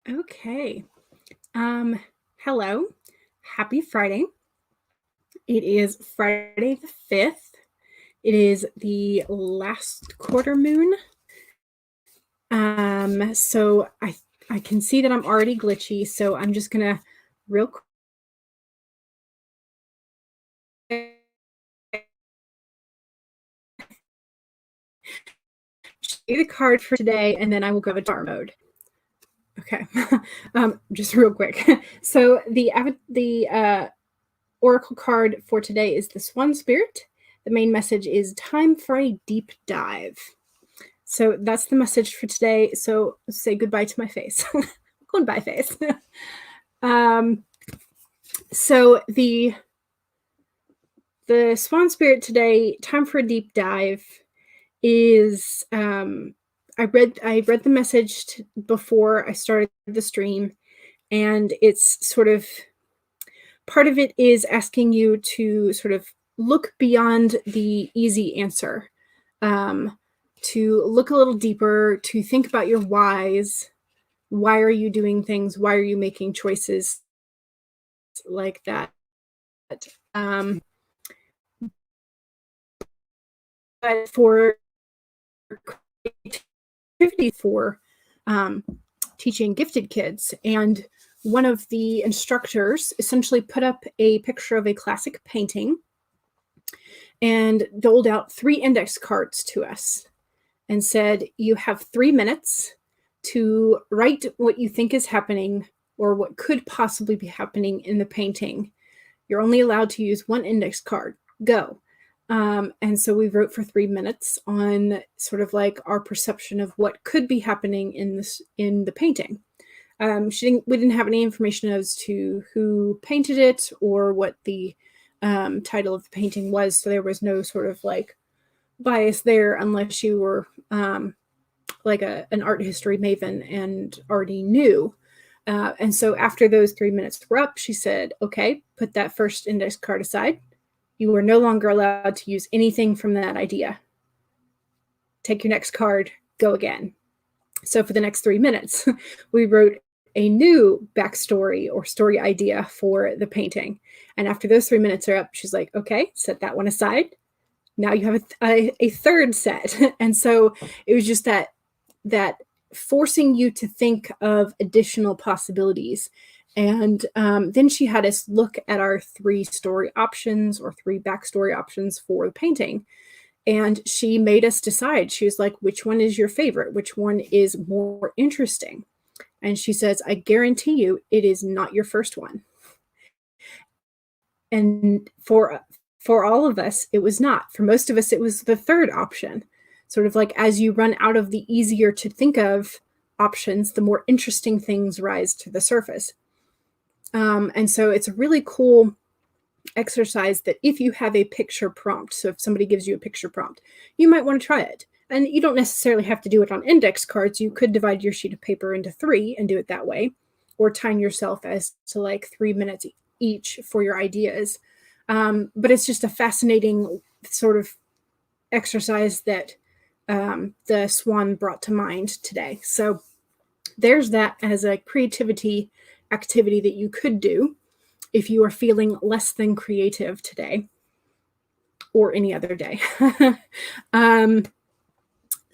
Okay. Hello. Happy Friday. It is Friday the 5th. It is the last quarter moon. So I can see that I'm already glitchy, so I'm just gonna real quick show you the card for today, and then I will go to dark mode. Okay. Just real quick. So the oracle card for today is the Swan Spirit. The main message is time for a deep dive. So that's the message for today. So say goodbye to my face. Goodbye, face. So the Swan Spirit today, time for a deep dive, is I read the message before I started the stream, and it's sort of part of it is asking you to sort of look beyond the easy answer, to look a little deeper, to think about your whys. Why are you doing things? Why are you making choices like that? But for creativity, for teaching gifted kids, and one of the instructors essentially put up a picture of a classic painting and doled out 3 index cards to us and said, you have 3 minutes to write what you think is happening or what could possibly be happening in the painting. You're only allowed to use 1 index card. Go. And so we wrote for 3 minutes on sort of like our perception of what could be happening in the painting. We didn't have any information as to who painted it or what the title of the painting was, so there was no sort of like bias there unless you were like an art history maven and already knew. And so after those 3 minutes were up, she said, okay, put that first index card aside. You are no longer allowed to use anything from that idea. Take your next card, go again. So for the next 3 minutes, we wrote a new backstory or story idea for the painting. And after those 3 minutes are up, she's like, okay, set that one aside. Now you have a third set. And so it was just that forcing you to think of additional possibilities. And then she had us look at our 3 story options or 3 backstory options for the painting. And she made us decide. She was like, which one is your favorite? Which one is more interesting? And she says, I guarantee you it is not your first one. And for all of us, it was not. For most of us, it was the third option. Sort of like as you run out of the easier to think of options, the more interesting things rise to the surface. And so it's a really cool exercise that if you have a picture prompt, so if somebody gives you a picture prompt, you might want to try it. And you don't necessarily have to do it on index cards. You could divide your sheet of paper into 3 and do it that way, or time yourself as to like 3 minutes each for your ideas. But it's just a fascinating sort of exercise that the Swan brought to mind today. So there's that as a creativity activity that you could do if you are feeling less than creative today or any other day.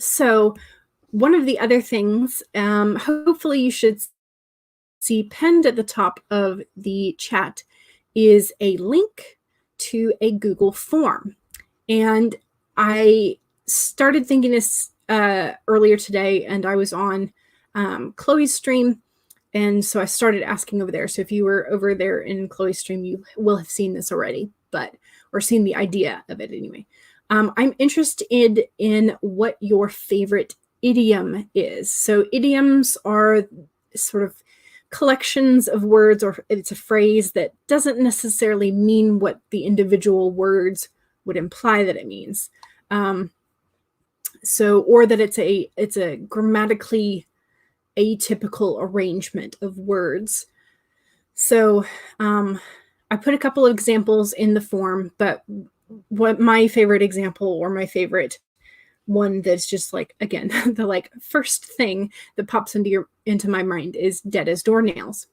So one of the other things, hopefully you should see pinned at the top of the chat, is a link to a Google form. And I started thinking this earlier today, and I was on Chloe's stream, and so I started asking over there. So if you were over there in Chloe's stream, you will have seen this already, or seen the idea of it anyway. I'm interested in what your favorite idiom is. So idioms are sort of collections of words, or it's a phrase that doesn't necessarily mean what the individual words would imply that it means. Or that it's a grammatically atypical arrangement of words. So I put a couple of examples in the form, but what my favorite example or my favorite one that's just like, again, the like first thing that pops into my mind is dead as doornails.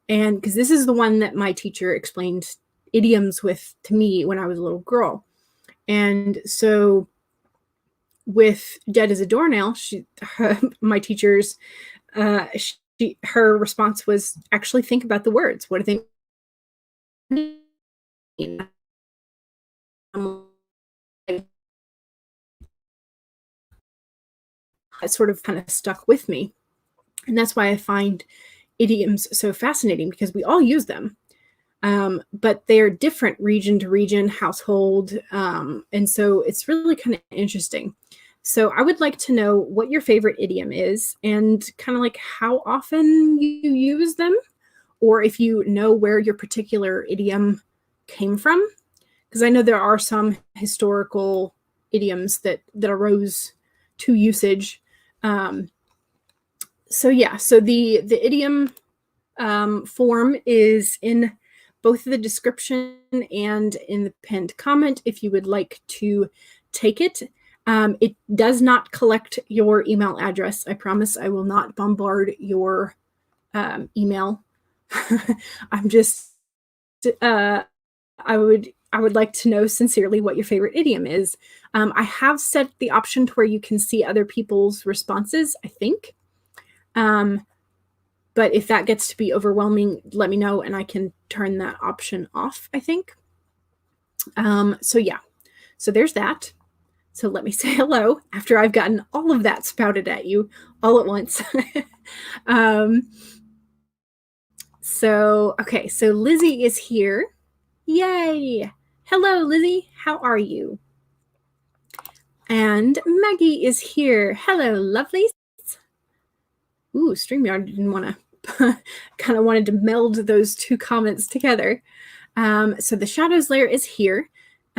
And because this is the one that my teacher explained idioms with to me when I was a little girl. And so with dead as a doornail, my teacher's, her response was actually think about the words. What do they mean? It sort of kind of stuck with me. And that's why I find idioms so fascinating, because we all use them. But they're different region to region, household. And so it's really kind of interesting. So I would like to know what your favorite idiom is and kind of like how often you use them, or if you know where your particular idiom came from. Because I know there are some historical idioms that arose to usage. So yeah, so the idiom form is in both the description and in the pinned comment if you would like to take it. It does not collect your email address. I promise I will not bombard your email. I'm just, I would like to know sincerely what your favorite idiom is. I have set the option to where you can see other people's responses, I think. But if that gets to be overwhelming, let me know and I can turn that option off, I think. So yeah, so there's that. So let me say hello after I've gotten all of that spouted at you all at once. Okay, so Lizzie is here. Yay! Hello, Lizzie. How are you? And Maggie is here. Hello, lovelies. Ooh, StreamYard didn't want to, kind of wanted to meld those two comments together. So the Shadows Lair is here.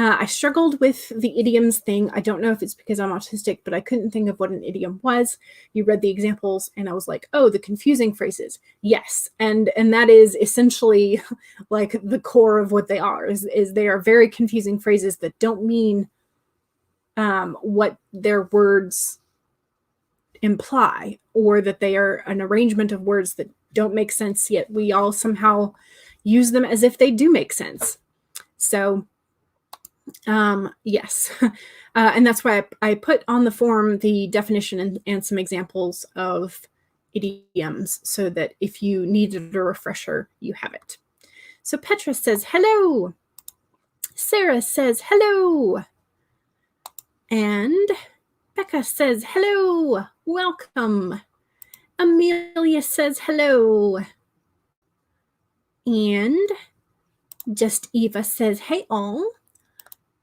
I struggled with the idioms thing. I don't know if it's because I'm autistic, but I couldn't think of what an idiom was. You read the examples and I was like, oh, the confusing phrases. Yes. And that is essentially like the core of what they are, is they are very confusing phrases that don't mean what their words imply, or that they are an arrangement of words that don't make sense, yet we all somehow use them as if they do make sense. So yes. And that's why I put on the form the definition and some examples of idioms, so that if you needed a refresher, you have it. So Petra says hello. Sarah says hello. And Becca says hello. Welcome. Amelia says hello. And Just Eva says hey all.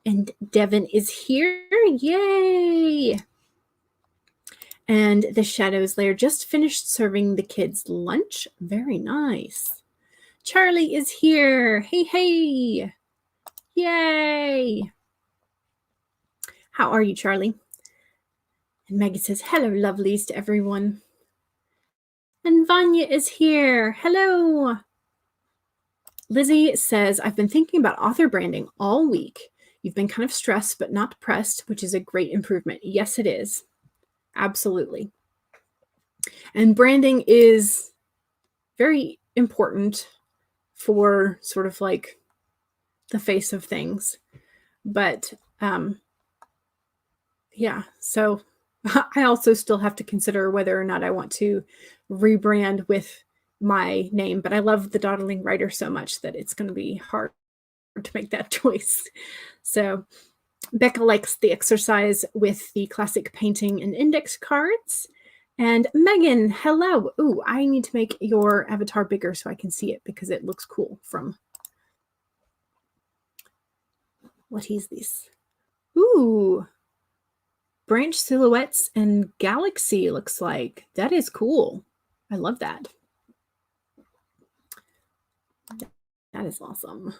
And Devin is here. Yay! And the Shadows Lair just finished serving the kids lunch. Very nice. Charlie is here. Hey, hey. Yay! How are you, Charlie? And Maggie says, hello, lovelies, to everyone. And Vanya is here. Hello. Lizzie says, I've been thinking about author branding all week. You've been kind of stressed, but not depressed, which is a great improvement. Yes, it is. Absolutely. And branding is very important for sort of like the face of things. But yeah, so I also still have to consider whether or not I want to rebrand with my name. But I love the Dawdling writer so much that it's going to be hard to make that choice. So Becca likes the exercise with the classic painting and index cards. And Megan, hello. Ooh, I need to make your avatar bigger so I can see it, because it looks cool from... What is this? Ooh, branch silhouettes and galaxy looks like. That is cool. I love that. That is awesome.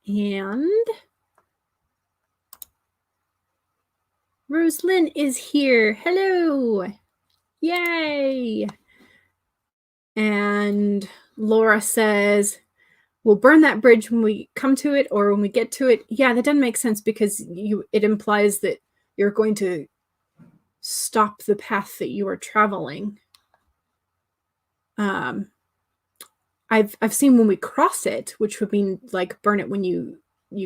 And Rose-Lynn is here. Hello. Yay. And Laura says, we'll burn that bridge when we come to it or when we get to it. Yeah, that doesn't make sense because it implies that you're going to stop the path that you are traveling. I've seen when we cross it, which would mean like burn it when you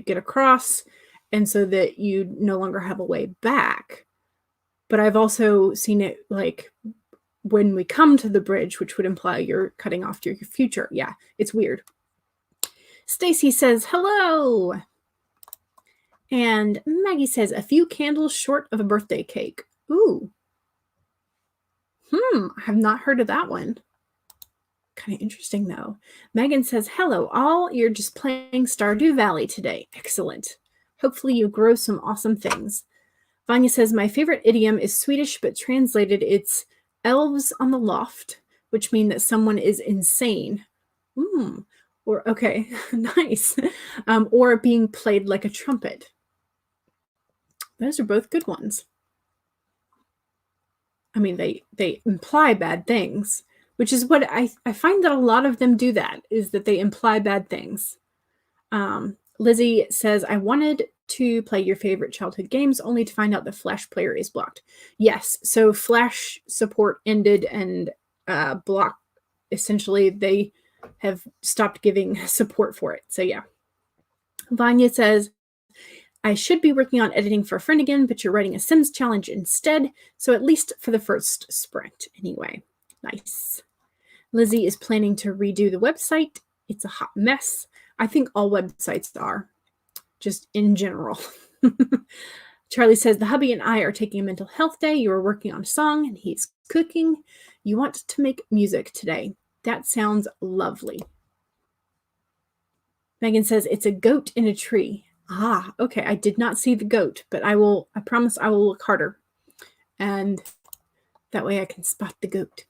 get across, and so that you no longer have a way back. But I've also seen it like when we come to the bridge, which would imply you're cutting off your future. Yeah, it's weird. Stacy says, hello. And Maggie says, a few candles short of a birthday cake. Ooh. I have not heard of that one. Kind of interesting, though. Megan says, hello, all. You're just playing Stardew Valley today. Excellent. Hopefully you grow some awesome things. Vanya says, my favorite idiom is Swedish, but translated it's elves on the loft, which mean that someone is insane. Or, okay, nice. Or being played like a trumpet. Those are both good ones. I mean, they imply bad things, which is what I find that a lot of them do that, is that they imply bad things. Lizzie says, I wanted to play your favorite childhood games only to find out the Flash player is blocked. Yes, so Flash support ended and block, essentially they have stopped giving support for it. So yeah. Vanya says, I should be working on editing for a friend again, but you're writing a Sims challenge instead. So at least for the first sprint anyway. Nice. Lizzie is planning to redo the website. It's a hot mess. I think all websites are, just in general. Charlie says, the hubby and I are taking a mental health day. You are working on a song and he's cooking. You want to make music today. That sounds lovely. Megan says, it's a goat in a tree. Ah, okay. I did not see the goat, but I promise I will look harder. And that way I can spot the goat.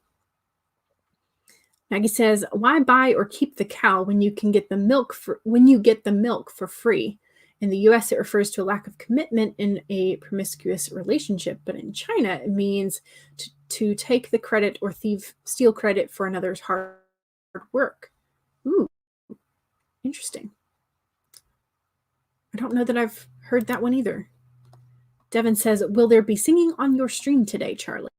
Maggie says, why buy or keep the cow when you can get the milk for free? In the US, it refers to a lack of commitment in a promiscuous relationship, but in China, it means to take the credit or steal credit for another's hard work. Ooh, interesting. I don't know that I've heard that one either. Devin says, will there be singing on your stream today, Charlie?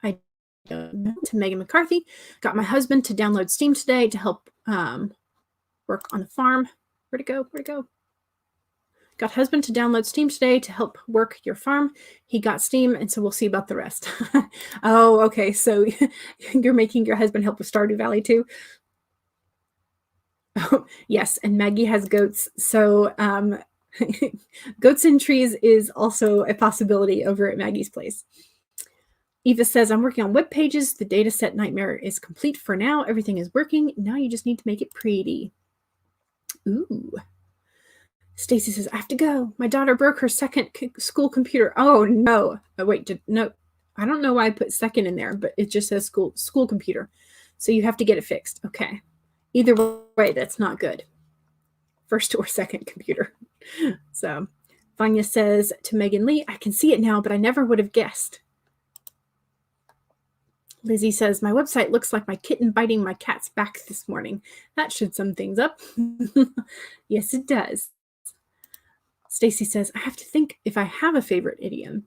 I don't know. To Megan McCarthy. Got my husband to download Steam today to help work on the farm. Where'd it go? Got husband to download Steam today to help work your farm. He got Steam, and so we'll see about the rest. Oh, okay. So you're making your husband help with Stardew Valley too? Oh, yes, and Maggie has goats. So goats in trees is also a possibility over at Maggie's place. Eva says, I'm working on web pages. The data set nightmare is complete for now. Everything is working. Now you just need to make it pretty. Ooh. Stacy says, I have to go. My daughter broke her second school computer. Oh, no. Oh, wait, no. I don't know why I put second in there, but it just says school computer. So you have to get it fixed. Okay. Either way, that's not good. First or second computer. So Vanya says to Megan Lee, I can see it now, but I never would have guessed. Lizzie says, my website looks like my kitten biting my cat's back this morning. That should sum things up. Yes, it does. Stacy says, I have to think if I have a favorite idiom.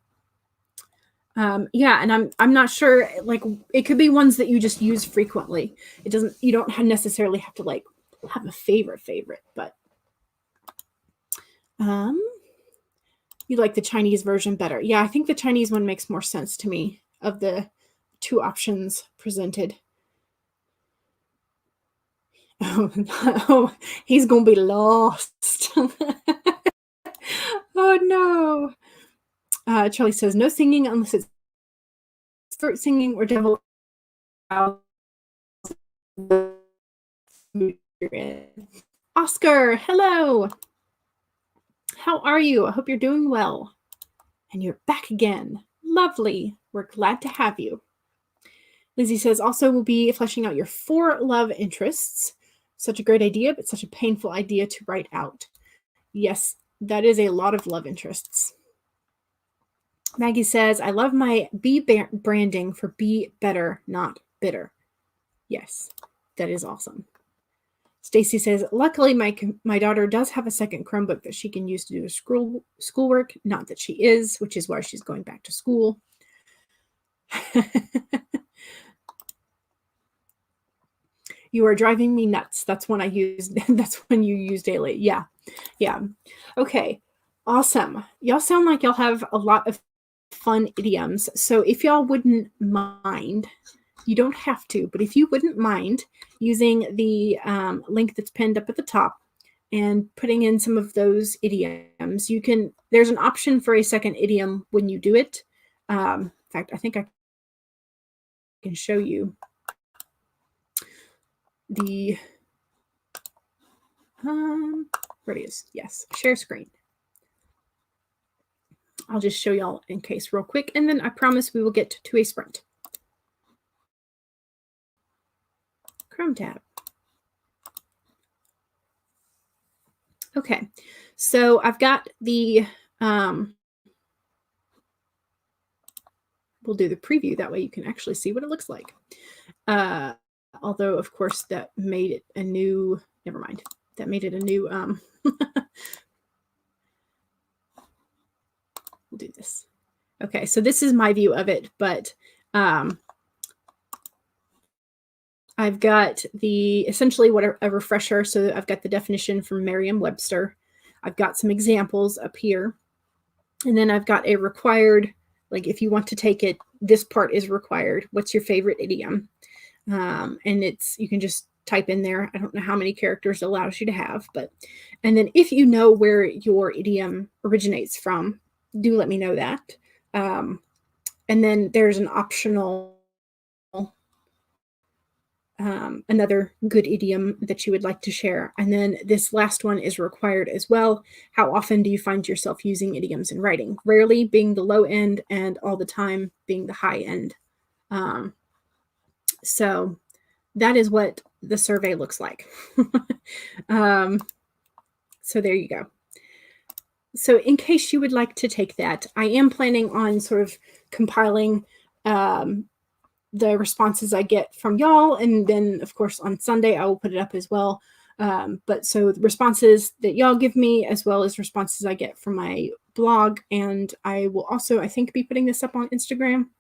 Yeah, and I'm not sure, like, it could be ones that you just use frequently. You don't necessarily have to like have a favorite, but you like the Chinese version better. Yeah, I think the Chinese one makes more sense to me of the two options presented. Oh, he's gonna be lost. Oh no. Charlie says, no singing unless it's throat singing or devil. Oscar, hello. How are you? I hope you're doing well. And you're back again. Lovely. We're glad to have you. Lizzie says, also we'll be fleshing out your 4 love interests. Such a great idea, but such a painful idea to write out. Yes, that is a lot of love interests. Maggie says, I love my bee branding for be better, not bitter. Yes, that is awesome. Stacy says, luckily my daughter does have a second Chromebook that she can use to do schoolwork. Not that she is, which is why she's going back to school. You are driving me nuts. That's when that's when you use daily. Yeah. Yeah. Okay. Awesome. Y'all sound like y'all have a lot of fun idioms. So if y'all wouldn't mind, you don't have to, but if you wouldn't mind using the link that's pinned up at the top and putting in some of those idioms, there's an option for a second idiom when you do it. In fact, I think I can show you the, where it is. Yes, share screen. I'll just show y'all in case real quick, and then I promise we will get to a sprint. Chrome tab. Okay, so I've got the, we'll do the preview. That way you can actually see what it looks like. Although, of course, that made it a new, never mind. That made it a new, we'll do this. Okay, so this is my view of it, but I've got essentially what a refresher. So I've got the definition from Merriam-Webster. I've got some examples up here. And then I've got a required, like if you want to take it, this part is required. What's your favorite idiom? And you can just type in there. I don't know how many characters it allows you to have, and then if you know where your idiom originates from, do let me know that. And then there's an optional, another good idiom that you would like to share. And then this last one is required as well. How often do you find yourself using idioms in writing? Rarely being the low end and all the time being the high end. So that is what the survey looks like. So there you go. So in case you would like to take that, I am planning on sort of compiling the responses I get from y'all. And then, of course, on Sunday, I will put it up as well. But so the responses that y'all give me, as well as responses I get from my blog. And I will also, I think, be putting this up on Instagram.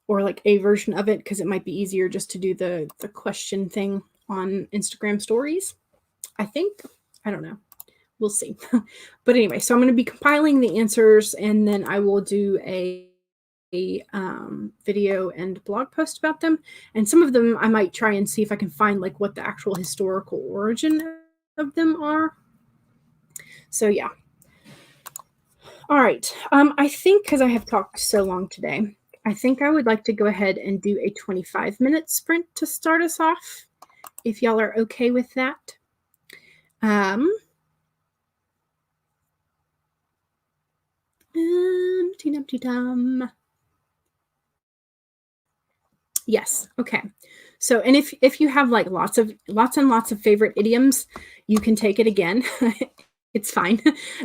Or like a version of it, because it might be easier just to do the question thing on Instagram stories. I think. I don't know. We'll see. But anyway, so I'm going to be compiling the answers, and then I will do a video and blog post about them. And some of them I might try and see if I can find like what the actual historical origin of them are. So yeah. All right. I think because I have talked so long today, I think I would like to go ahead and do a 25-minute sprint to start us off, if y'all are okay with that. Yes. Okay. So, and if you have like lots and lots of favorite idioms, you can take it again. It's fine.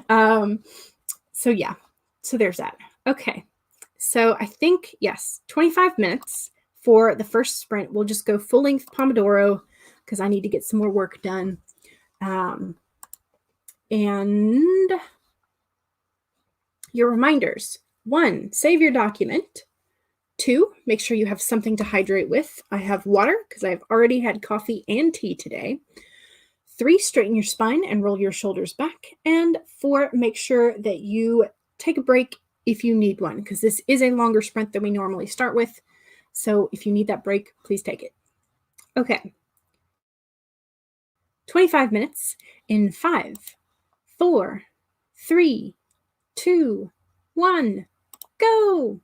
So yeah. So there's that. Okay. So I think, yes, 25 minutes for the first sprint. We'll just go full length Pomodoro because I need to get some more work done. And your reminders. 1, save your document. 2, make sure you have something to hydrate with. I have water because I've already had coffee and tea today. 3, straighten your spine and roll your shoulders back. And 4, make sure that you take a break if you need one, because this is a longer sprint than we normally start with. So if you need that break, please take it. Okay. 25 minutes in 5, 4, 3, 2, 1, go.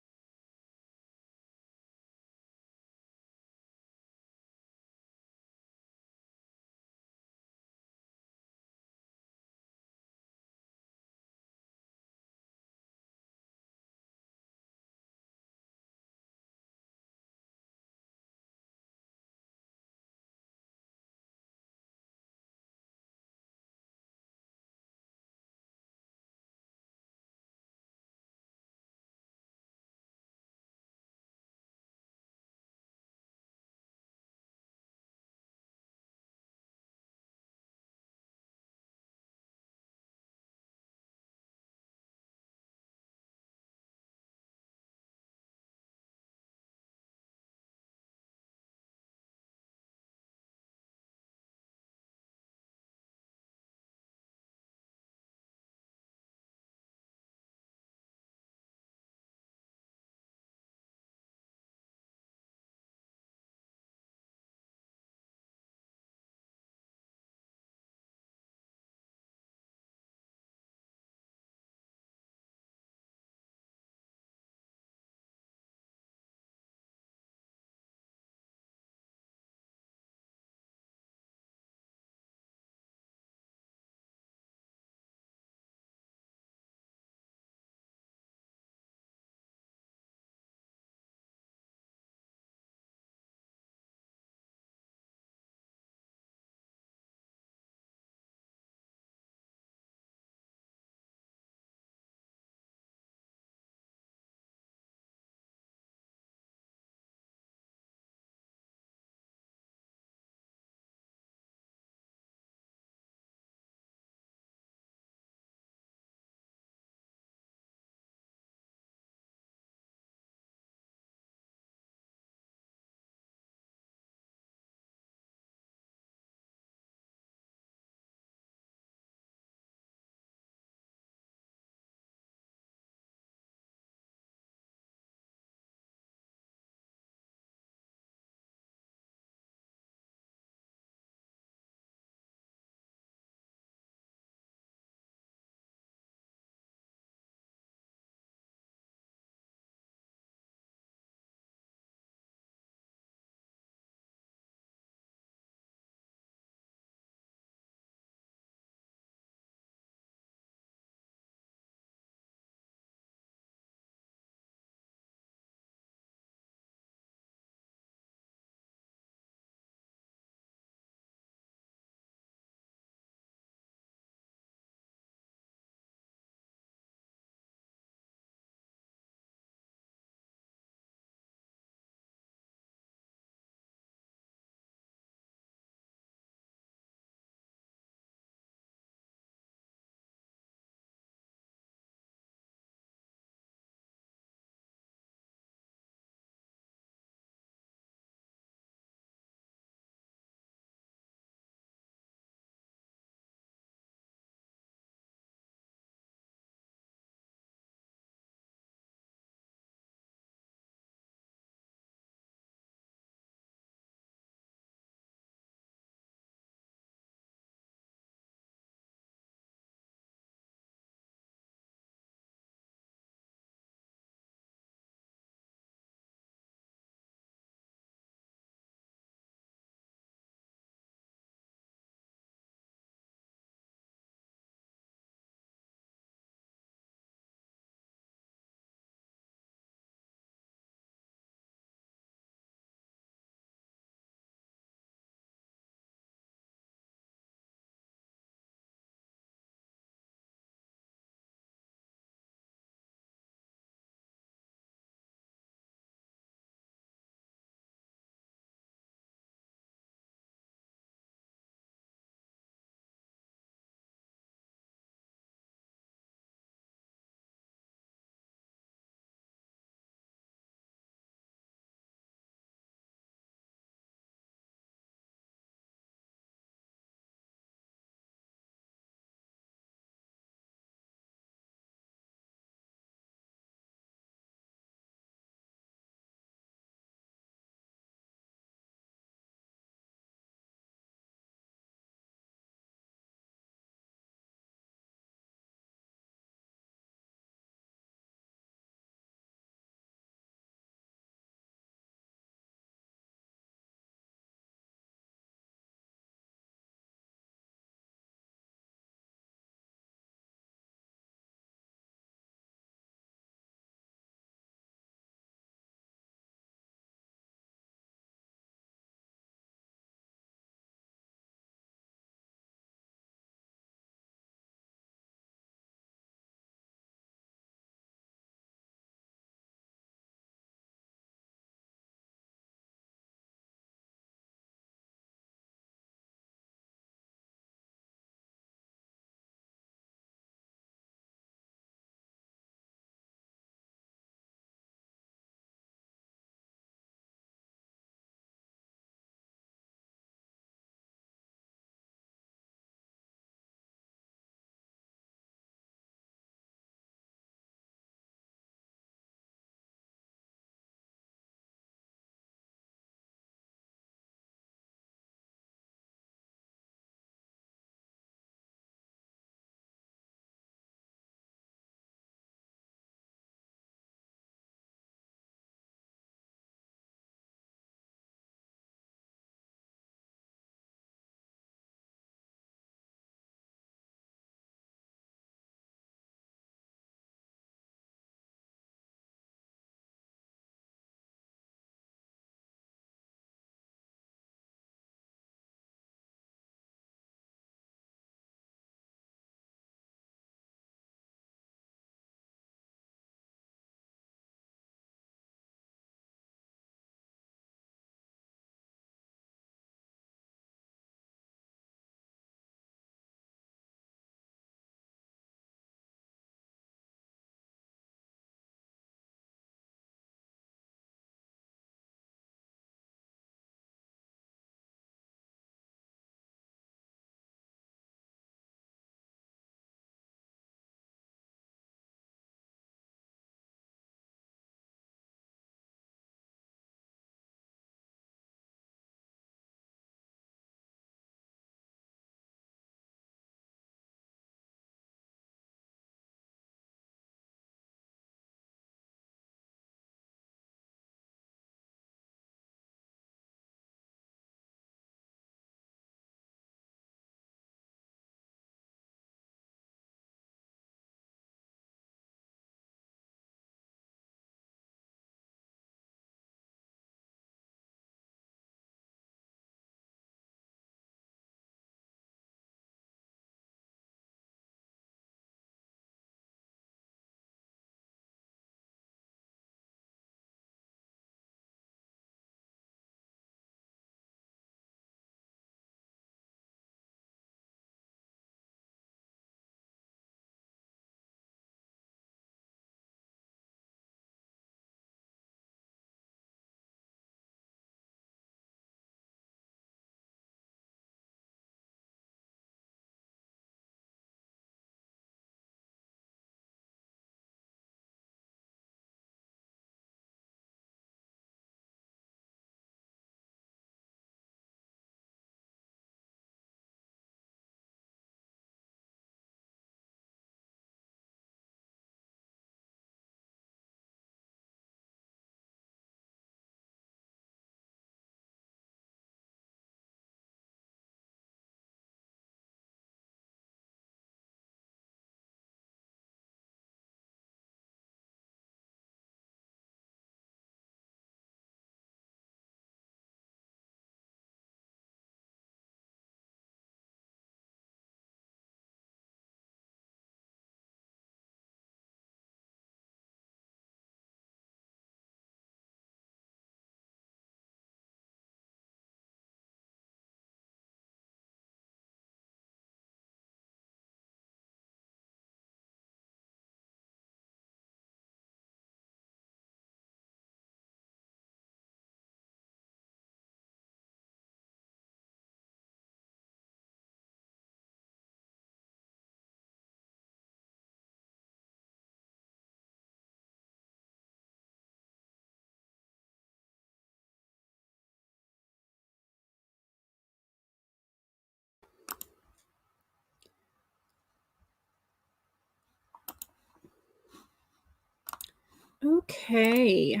Okay,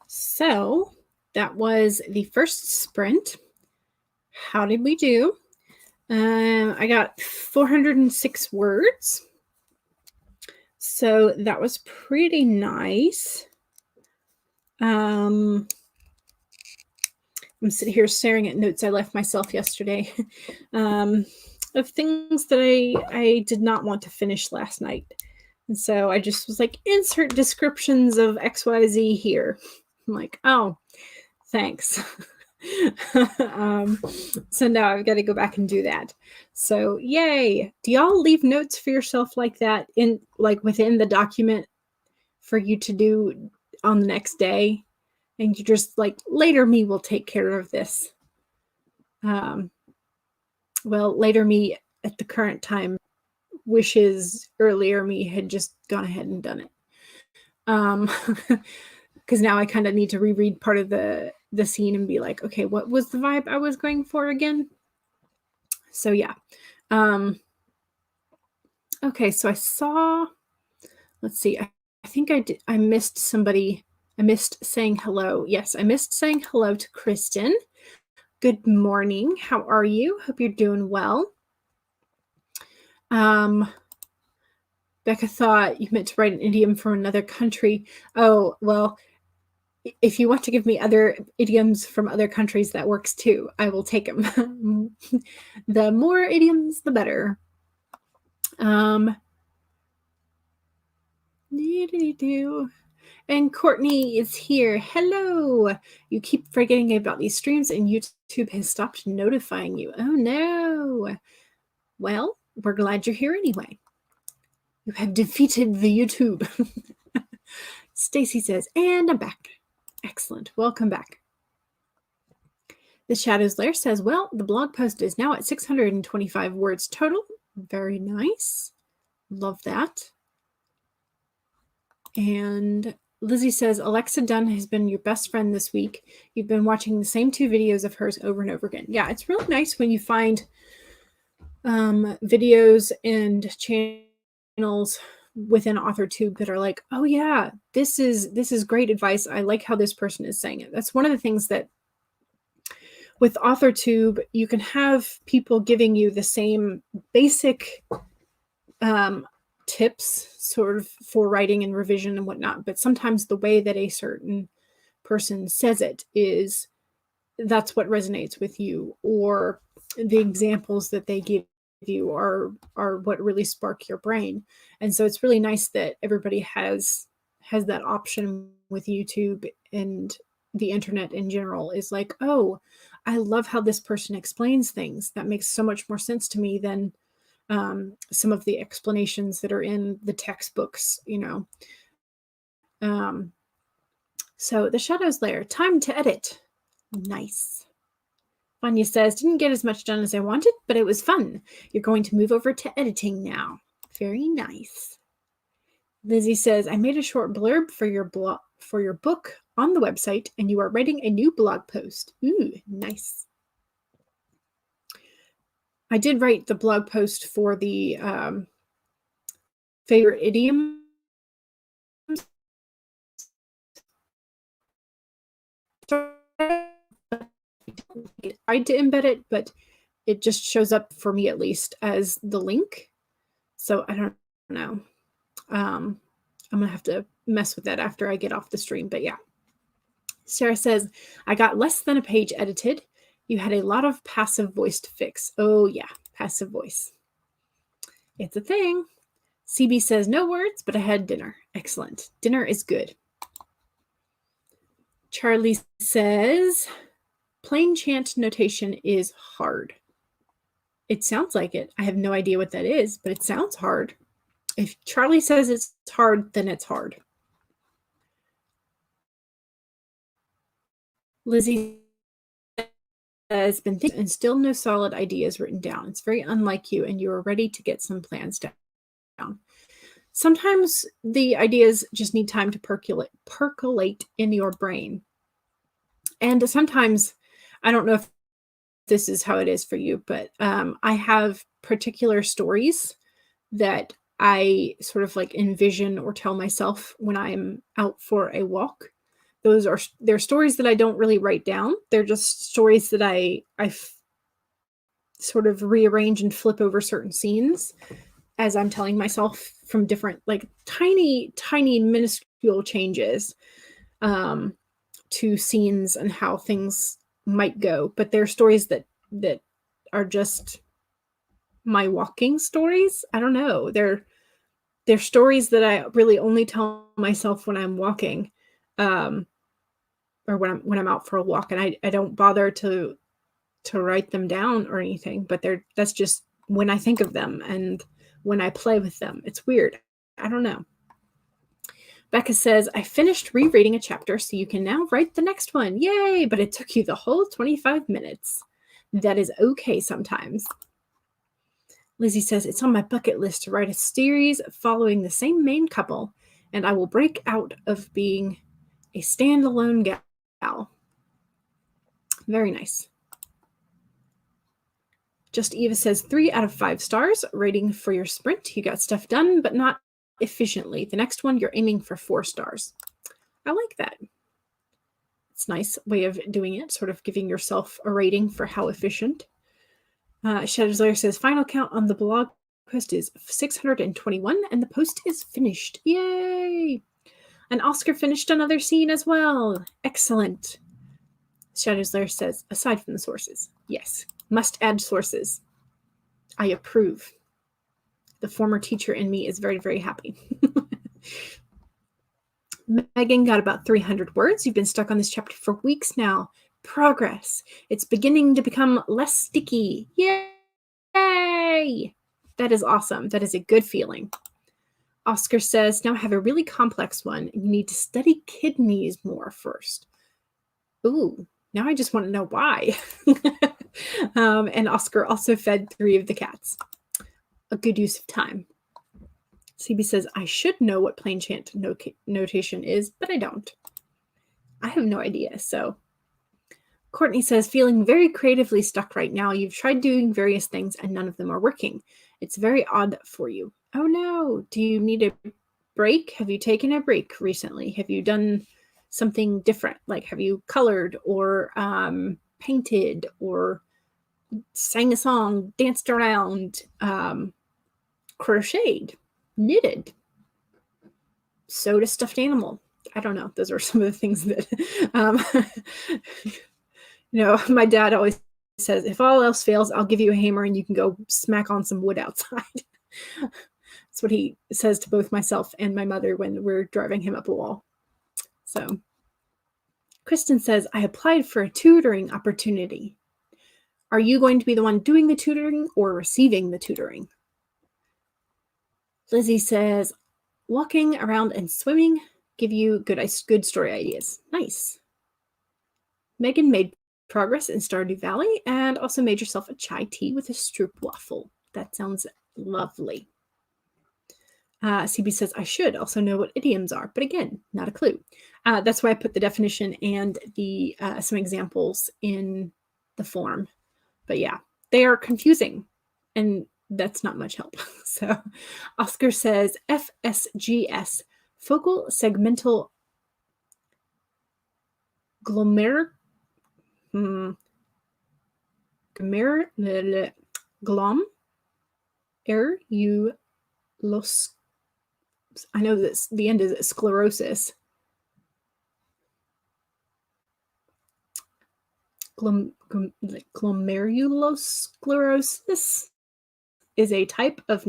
so that was the first sprint. How did we do? I got 406 words. So that was pretty nice. I'm sitting here staring at notes I left myself yesterday of things that I did not want to finish last night. And so I just was like, insert descriptions of XYZ here. I'm like, oh, thanks. So now I've got to go back and do that. So yay. Do y'all leave notes for yourself like that in like within the document for you to do on the next day? And you just like, later me will take care of this. Well, later me at the current time wishes earlier me had just gone ahead and done it. Because now I kind of need to reread part of the scene and be like, okay, what was the vibe I was going for again? So yeah. Okay, so I saw, let's see, I think I missed somebody. I missed saying hello. Yes, I missed saying hello to Kristen. Good morning. How are you? Hope you're doing well. Becca thought you meant to write an idiom from another country. Oh, well, if you want to give me other idioms from other countries, that works too. I will take them. The more idioms, the better. And Courtney is here. Hello. You keep forgetting about these streams and YouTube has stopped notifying you. Oh no. Well, we're glad you're here anyway. You have defeated the YouTube. Stacy says, and I'm back. Excellent. Welcome back. The Shadows Lair says, well, the blog post is now at 625 words total. Very nice. Love that. And Lizzie says, Alexa Dunn has been your best friend this week. You've been watching the same 2 videos of hers over and over again. Yeah, it's really nice when you find videos and channels within AuthorTube that are like, oh yeah, this is great advice. I like how this person is saying it. That's one of the things that with AuthorTube, you can have people giving you the same basic tips sort of for writing and revision and whatnot, but sometimes the way that a certain person says it is that's what resonates with you, or the examples that they give you are what really spark your brain. And so it's really nice that everybody has that option with YouTube and the internet in general, is like, oh, I love how this person explains things. That makes so much more sense to me than some of the explanations that are in the textbooks, you know. So the Shadows Lair, time to edit. Nice. Vanya says, didn't get as much done as I wanted, but it was fun. You're going to move over to editing now. Very nice. Lizzie says, I made a short blurb for your book on the website, and you are writing a new blog post. Ooh, nice. I did write the blog post for the favorite idioms. I did embed it, but it just shows up for me at least as the link. So I don't know. I'm going to have to mess with that after I get off the stream. But yeah. Sarah says, I got less than a page edited. You had a lot of passive voice to fix. Oh, yeah. Passive voice. It's a thing. CB says, no words, but I had dinner. Excellent. Dinner is good. Charlie says, plain chant notation is hard. It sounds like it. I have no idea what that is, but it sounds hard. If Charlie says it's hard, then it's hard. Lizzie has been thinking and still no solid ideas written down. It's very unlike you, and you are ready to get some plans down. Sometimes the ideas just need time to percolate in your brain. And sometimes, I don't know if this is how it is for you, but I have particular stories that I sort of like envision or tell myself when I'm out for a walk. They're stories that I don't really write down. They're just stories that I sort of rearrange and flip over certain scenes as I'm telling myself from different, like tiny, tiny, minuscule changes to scenes and how things might go. But they're stories that are just my walking stories. I don't know. They're stories that I really only tell myself when I'm walking, or when I'm out for a walk, and I don't bother to write them down or anything. But that's just when I think of them and when I play with them. It's weird. I don't know. Becca says, I finished rereading a chapter, so you can now write the next one. Yay! But it took you the whole 25 minutes. That is okay sometimes. Lizzie says, it's on my bucket list to write a series following the same main couple, and I will break out of being a standalone gal. Very nice. Just Eva says, 3 out of 5 stars. Rating for your sprint. You got stuff done, but not efficiently. The next one, you're aiming for 4 stars. I like that. It's a nice way of doing it, sort of giving yourself a rating for how efficient. Shadow's Lair says, final count on the blog post is 621, and the post is finished. Yay! And Oscar finished another scene as well. Excellent. Shadow's Lair says, aside from the sources. Yes. Must add sources. I approve. The former teacher in me is very, very happy. Megan got about 300 words. You've been stuck on this chapter for weeks now. Progress. It's beginning to become less sticky. Yay! That is awesome. That is a good feeling. Oscar says, now I have a really complex one. You need to study kidneys more first. Ooh, now I just want to know why. And Oscar also fed 3 of the cats. A good use of time. CB says, I should know what plain chant notation is, but I don't. I have no idea, so. Courtney says, feeling very creatively stuck right now. You've tried doing various things and none of them are working. It's very odd for you. Oh no, do you need a break? Have you taken a break recently? Have you done something different? Like, have you colored or painted or sang a song, danced around, crocheted, knitted, sewed a stuffed animal? I don't know. Those are some of the things that, my dad always says, if all else fails, I'll give you a hammer and you can go smack on some wood outside. That's what he says to both myself and my mother when we're driving him up a wall. So Kristen says, I applied for a tutoring opportunity. Are you going to be the one doing the tutoring or receiving the tutoring? Lizzie says, walking around and swimming give you good story ideas. Nice. Megan made progress in Stardew Valley and also made yourself a chai tea with a stroopwafel. That sounds lovely. CB says, I should also know what idioms are, but again, not a clue. That's why I put the definition and the some examples in the form. But yeah, they are confusing, and that's not much help. So Oscar says, FSGS, focal segmental glomerular. Glom. I know that the end is sclerosis. Glomerulosclerosis is a type of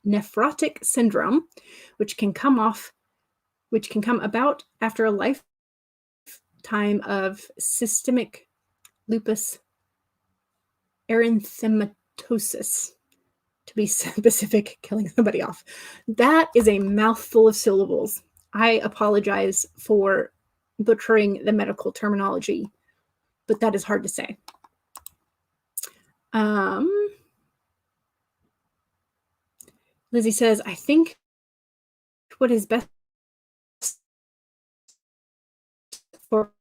nephrotic syndrome, which can come about after a lifetime of systemic lupus erythematosus. To be specific, killing somebody off. That is a mouthful of syllables. I apologize for butchering the medical terminology, but that is hard to say. Lizzie says, I think what is best for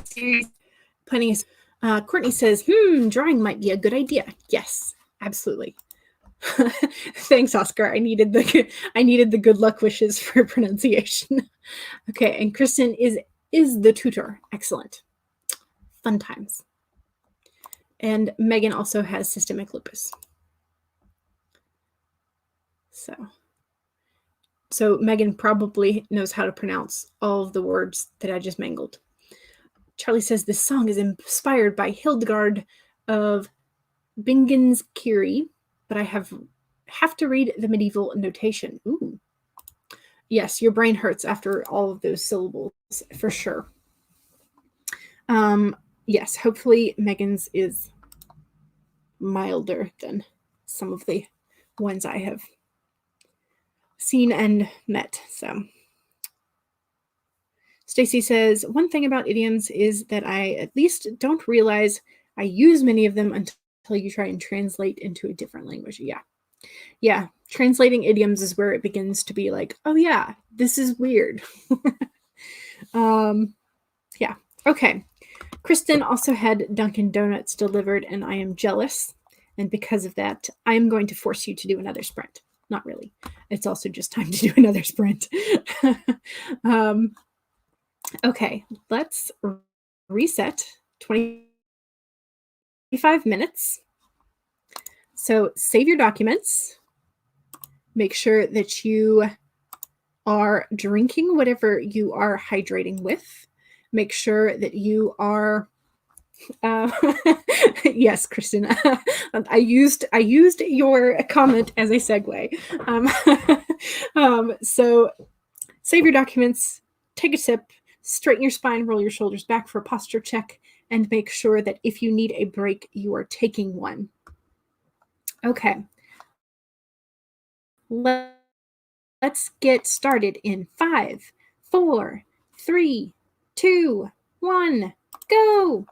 series planning is Courtney says, drawing might be a good idea. Yes, absolutely. Thanks, Oscar. I needed the good luck wishes for pronunciation. Okay, and Kristen is the tutor. Excellent. Fun times. And Megan also has systemic lupus. So Megan probably knows how to pronounce all of the words that I just mangled. Charlie says this song is inspired by Hildegard of Bingen's Kiri, but I have to read the medieval notation. Ooh. Yes, your brain hurts after all of those syllables, for sure. Yes, hopefully Megan's is milder than some of the ones I have seen and met. So Stacy says, one thing about idioms is that I at least don't realize I use many of them until you try and translate into a different language. Yeah. Translating idioms is where it begins to be like, oh yeah, this is weird. Yeah. Okay. Kristen also had Dunkin' Donuts delivered, and I am jealous. And because of that, I am going to force you to do another sprint. Not really. It's also just time to do another sprint. Okay, let's reset 25 minutes. So save your documents. Make sure that you are drinking whatever you are hydrating with. Make sure that you are yes, Kristen. I used your comment as a segue. So save your documents, take a sip, straighten your spine, roll your shoulders back for a posture check, and make sure that if you need a break, you are taking one. Okay. Let's get started in 5, 4, 3, 2, 1, go.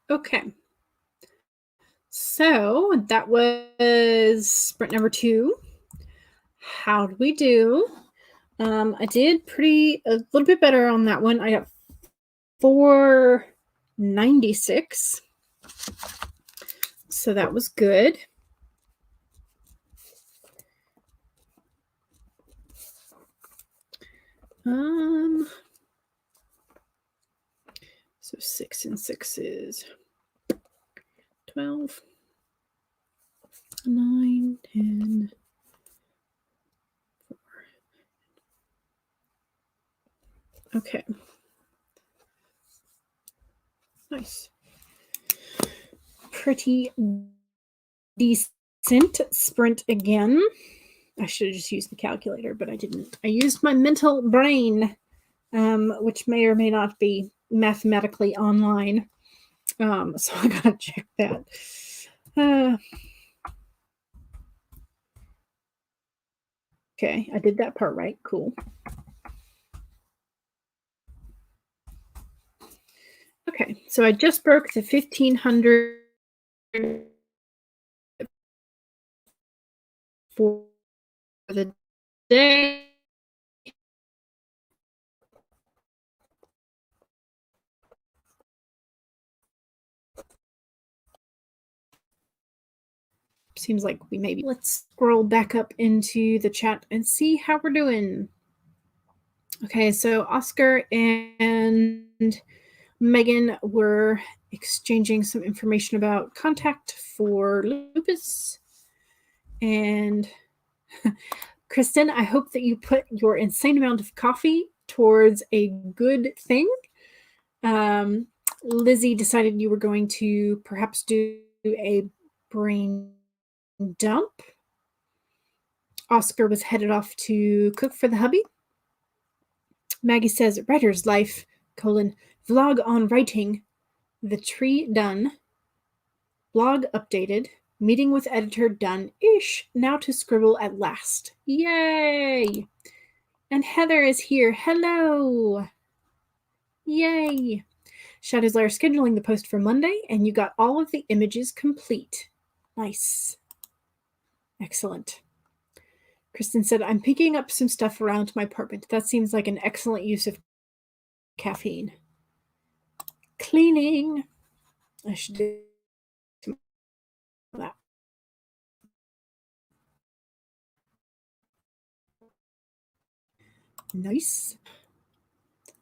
Okay. So that was sprint number 2. How did we do? I did a little bit better on that one. I got 496. So that was good. So 6 and 6 is 12, 9, 10, 4. Okay. Nice. Pretty decent sprint again. I should have just used the calculator, but I didn't. I used my mental brain, which may or may not be mathematically online. So I gotta check that. Okay, I did that part right. Cool. Okay, so I just broke the 1,500 for the day. Seems like we maybe. Let's scroll back up into the chat and see how we're doing. Okay, so Oscar and Megan were exchanging some information about contact for lupus. And Kristen, I hope that you put your insane amount of coffee towards a good thing. Lizzie decided you were going to perhaps do a brain dump. Oscar was headed off to cook for the hubby. Maggie says, writer's life, vlog on writing, the tree done, blog updated, meeting with editor done-ish, now to scribble at last. Yay! And Heather is here. Hello! Yay! Shadow's Lair scheduling the post for Monday, and you got all of the images complete. Nice. Excellent. Kristen said, I'm picking up some stuff around my apartment. That seems like an excellent use of caffeine. Cleaning. I should do that. Nice.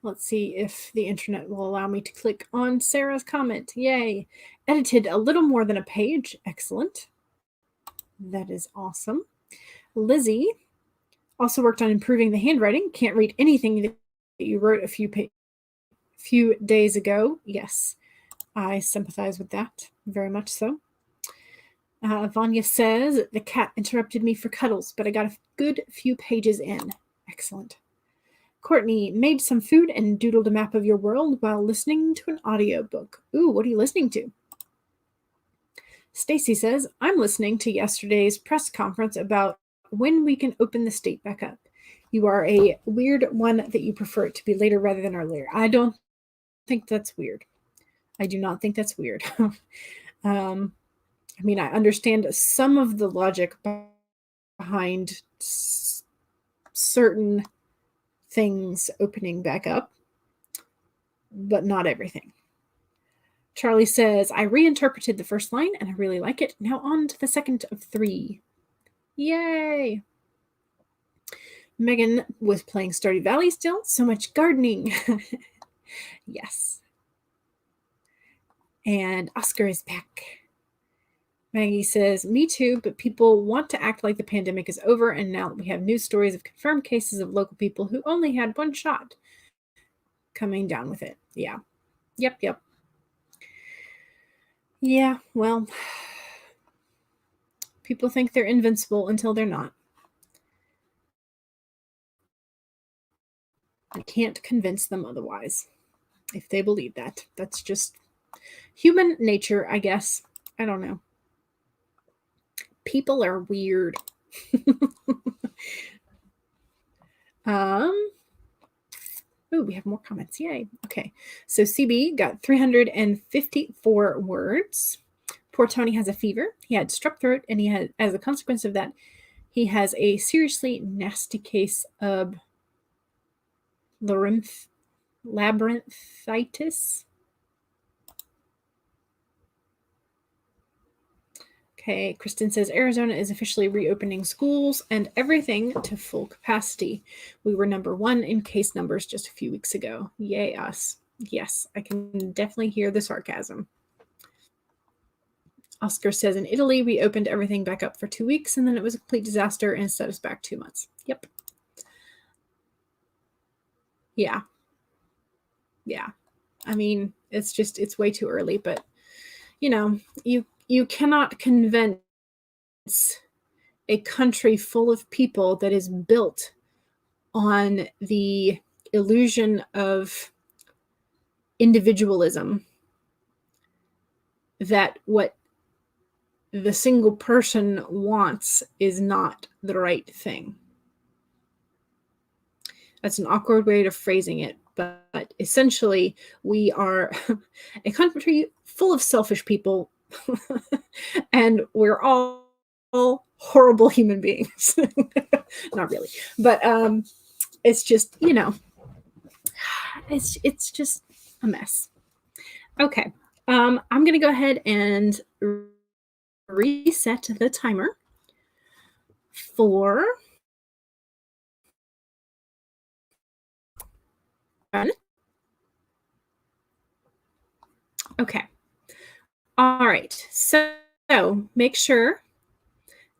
Let's see if the internet will allow me to click on Sarah's comment. Yay. Edited a little more than a page. Excellent. That is awesome. Lizzie also worked on improving the handwriting. Can't read anything that you wrote a few days ago. Yes, I sympathize with that. Very much so. Vanya says, the cat interrupted me for cuddles, but I got a good few pages in. Excellent. Courtney made some food and doodled a map of your world while listening to an audiobook. Ooh, what are you listening to? Stacy says, I'm listening to yesterday's press conference about when we can open the state back up. You are a weird one that you prefer it to be later rather than earlier. I don't think that's weird. I do not think that's weird. I mean, I understand some of the logic behind certain things opening back up, but not everything. Charlie says, I reinterpreted the first line and I really like it. Now on to the second of 3. Yay! Megan was playing Stardew Valley still. So much gardening. Yes. And Oscar is back. Maggie says, me too, but people want to act like the pandemic is over, and now we have news stories of confirmed cases of local people who only had one shot coming down with it. Yeah. Yep. Yeah, well, people think they're invincible until they're not. I can't convince them otherwise if they believe that. That's just human nature, I guess. I don't know. People are weird. Oh, we have more comments. Yay. Okay. So CB got 354 words. Poor Tony has a fever. He had strep throat, and he had, as a consequence of that, he has a seriously nasty case of labyrinthitis. Okay, Kristen says Arizona is officially reopening schools and everything to full capacity. We were number 1 in case numbers just a few weeks ago. Yay us. Yes, I can definitely hear the sarcasm. Oscar says in Italy, we opened everything back up for 2 weeks and then it was a complete disaster and set us back 2 months. Yep. Yeah. Yeah. I mean, it's way too early, but you cannot convince a country full of people that is built on the illusion of individualism that what the single person wants is not the right thing. That's an awkward way of phrasing it, but essentially we are a country full of selfish people and we're all horrible human beings. Not really, but it's just, it's just a mess. Okay, I'm gonna go ahead and reset the timer for okay. All right, so make sure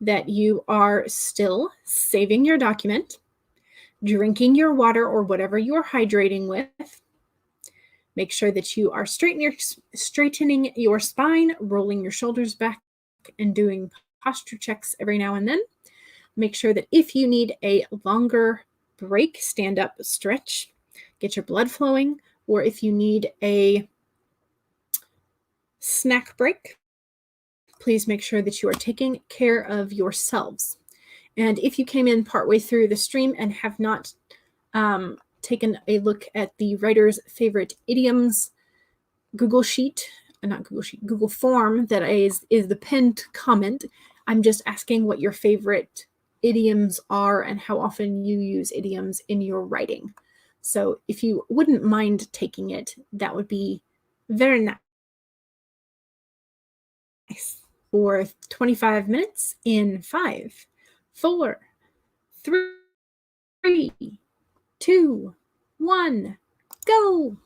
that you are still saving your document, drinking your water or whatever you're hydrating with. Make sure that you are straightening your spine, rolling your shoulders back, and doing posture checks every now and then. Make sure that if you need a longer break, stand up, stretch, get your blood flowing, or if you need a snack break, please make sure that you are taking care of yourselves. And if you came in partway through the stream and have not taken a look at the writer's favorite idioms Google form that is the pinned comment, I'm just asking what your favorite idioms are and how often you use idioms in your writing. So if you wouldn't mind taking it, that would be very nice. For 25 minutes in 5, 4, 3, 2, 1, go.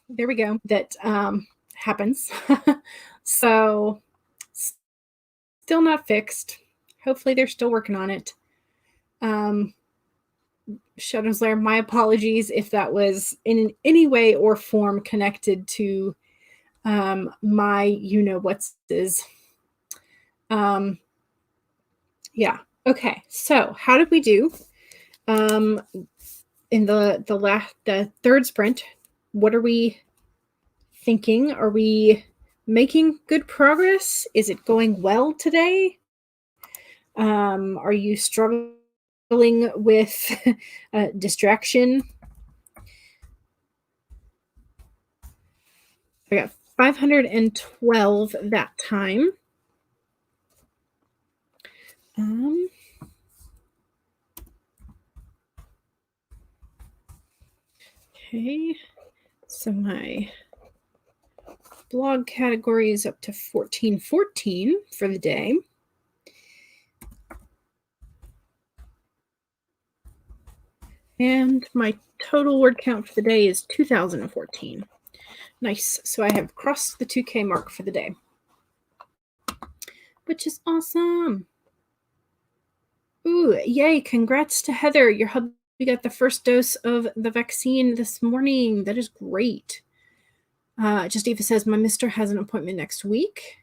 there we go. That happens. So still not fixed. Hopefully they're still working on it. Shadow's Lair, my apologies if that was in any way or form connected to my you-know-what's is. Yeah. Okay. So how did we do? In the third sprint, what are we thinking? Are we making good progress? Is it going well today? Are you struggling with distraction? I got 512 that time. Okay, so my blog category is up to 1414 for the day. And my total word count for the day is 2014. Nice. So I have crossed the 2K mark for the day, which is awesome. Ooh, yay. Congrats to Heather. Your hubby got the first dose of the vaccine this morning. That is great. Just Eva says, my mister has an appointment next week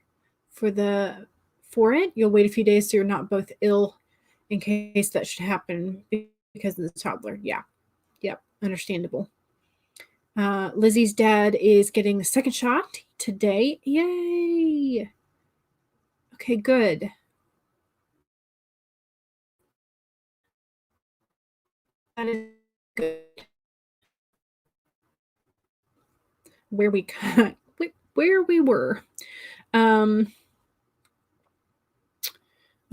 for it. You'll wait a few days so you're not both ill in case that should happen because of the toddler. Yeah. Yep. Understandable. Lizzie's dad is getting the second shot today. Yay. Okay, good. That is good. Where we were.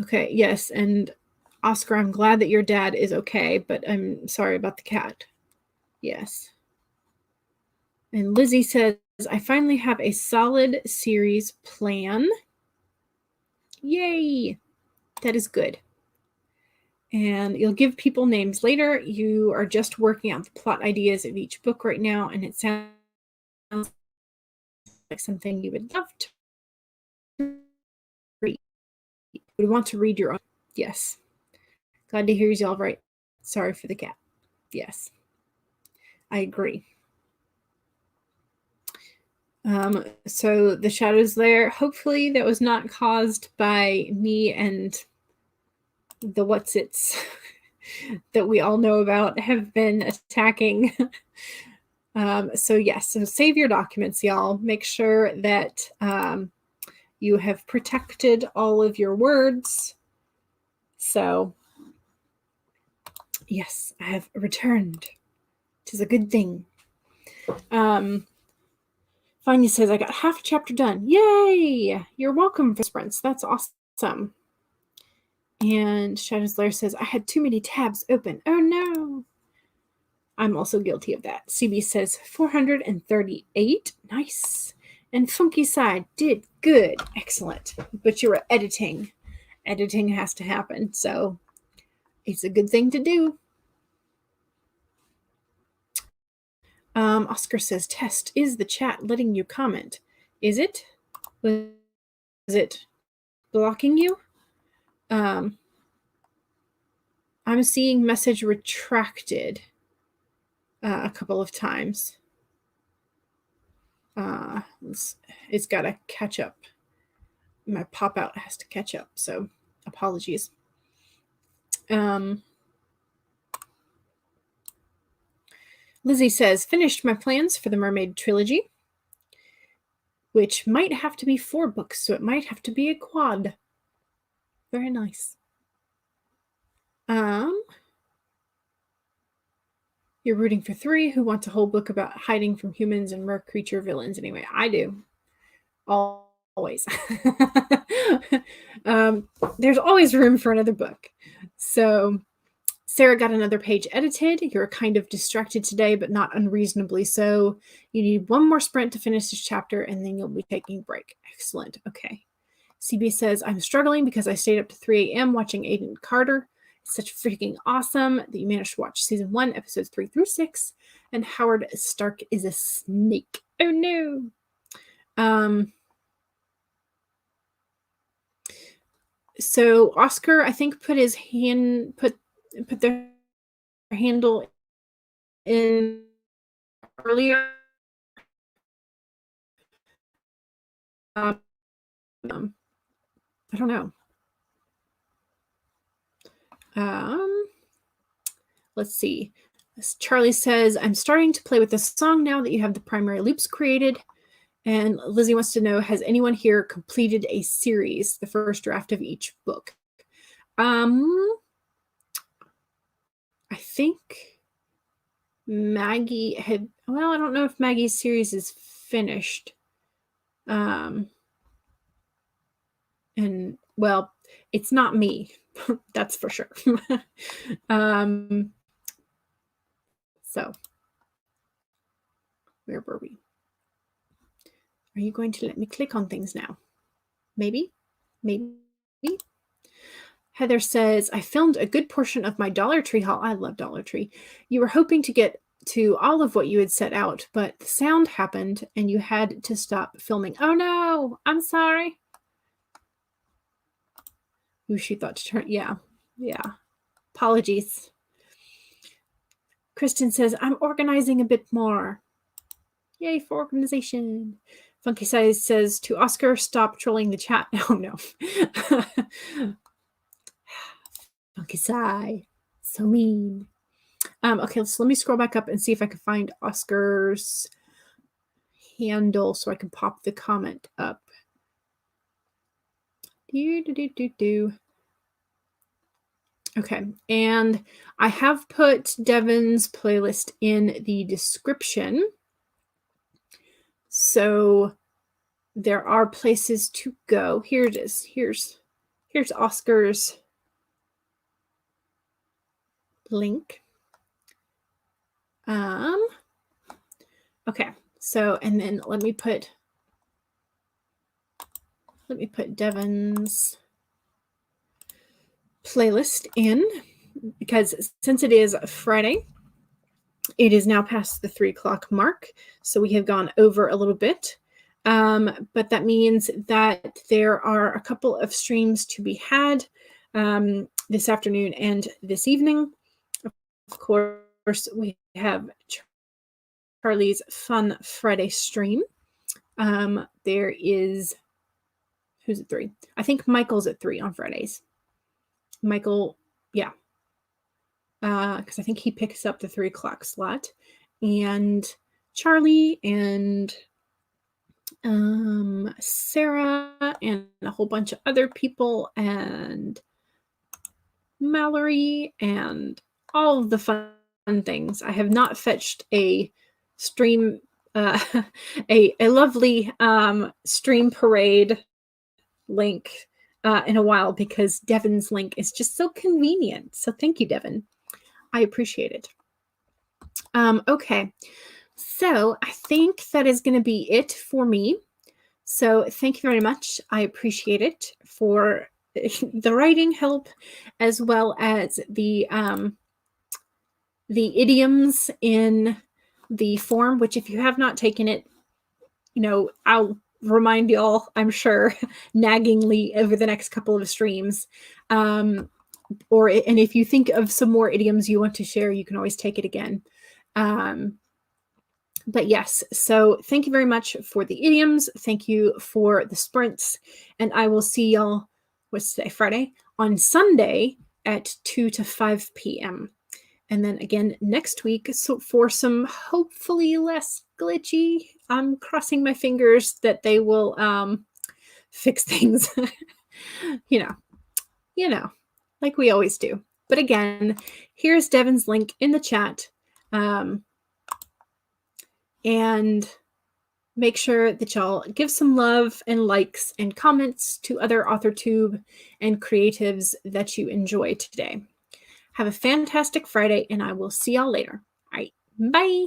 Okay, yes, and Oscar, I'm glad that your dad is okay, but I'm sorry about the cat. Yes. And Lizzie says, I finally have a solid series plan. Yay! That is good. And you'll give people names later. You are just working out the plot ideas of each book right now, and it sounds like something you would love to read. You would want to read your own. Yes. Glad to hear you all right. Sorry for the cat. Yes. I agree. So the shadows there, hopefully that was not caused by me and the what's-its that we all know about have been attacking. So yes, so save your documents, y'all. Make sure that you have protected all of your words. So yes, I have returned. It is a good thing. Fanya says, I got half a chapter done. Yay! You're welcome for sprints. That's awesome. And Shadow's Lair says, I had too many tabs open. Oh no. I'm also guilty of that. CB says 438. Nice. And Funky Side did good. Excellent. But you were editing. Editing has to happen. So it's a good thing to do. Oscar says, test, is the chat letting you comment? Is it? Was it blocking you? I'm seeing message retracted a couple of times. It's got to catch up. My pop-out has to catch up, so apologies. Lizzie says, finished my plans for the Mermaid trilogy, which might have to be 4 books, so it might have to be a quad. Very nice. You're rooting for 3 who wants a whole book about hiding from humans and mer creature villains. Anyway, I do. Always. There's always room for another book. So Sarah got another page edited. You're kind of distracted today, but not unreasonably so. You need 1 more sprint to finish this chapter, and then you'll be taking a break. Excellent. Okay. CB says, I'm struggling because I stayed up to 3 a.m. watching Agent Carter. Such freaking awesome that you managed to watch season 1, episodes 3 through 6. And Howard Stark is a snake. Oh no. So Oscar, I think, put their handle in earlier. I don't know. Let's see. Charlie says, I'm starting to play with the song now that you have the primary loops created. And Lizzie wants to know, has anyone here completed a series, the first draft of each book? I think Maggie had, well, I don't know if Maggie's series is finished. And, well, it's not me. That's for sure. So, where were we? Are you going to let me click on things now? Maybe. Heather says, I filmed a good portion of my Dollar Tree haul. I love Dollar Tree. You were hoping to get to all of what you had set out, but the sound happened and you had to stop filming. Oh no, I'm sorry. Ooh, she thought to turn. Yeah. Apologies. Kristen says, I'm organizing a bit more. Yay for organization. Funky Size says, to Oscar, stop trolling the chat. Oh no. Funky Size. So mean. Okay, so let me scroll back up and see if I can find Oscar's handle so I can pop the comment up. Okay, and I have put Devin's playlist in the description. So there are places to go. Here it is. Here's Oscar's link. Okay, so, and then let me put Devin's playlist in, because since it is Friday, it is now past the 3 o'clock mark, so we have gone over a little bit. But that means that there are a couple of streams to be had this afternoon and this evening. Of course, we have Charlie's Fun Friday stream. There is, who's at 3? I think Michael's at 3 on Fridays. Michael, yeah. Because I think he picks up the 3 o'clock slot. And Charlie and Sarah and a whole bunch of other people and Mallory and all of the fun things. I have not fetched a stream, a lovely stream parade link in a while, because Devin's link is just so convenient. So thank you, Devin. I appreciate it. Okay, so I think that is going to be it for me. So thank you very much. I appreciate it for the writing help, as well as the idioms in the form, which if you have not taken it, I'll remind y'all, I'm sure, naggingly over the next couple of streams. And if you think of some more idioms you want to share, you can always take it again. But yes, so thank you very much for the idioms. Thank you for the sprints. And I will see y'all, what's today, Friday, on Sunday at 2 to 5 p.m. And then again next week, so for some hopefully less glitchy. I'm crossing my fingers that they will fix things, like we always do. But again, here's Devin's link in the chat. And make sure that y'all give some love and likes and comments to other AuthorTube and creatives that you enjoy today. Have a fantastic Friday, and I will see y'all later. All right, bye.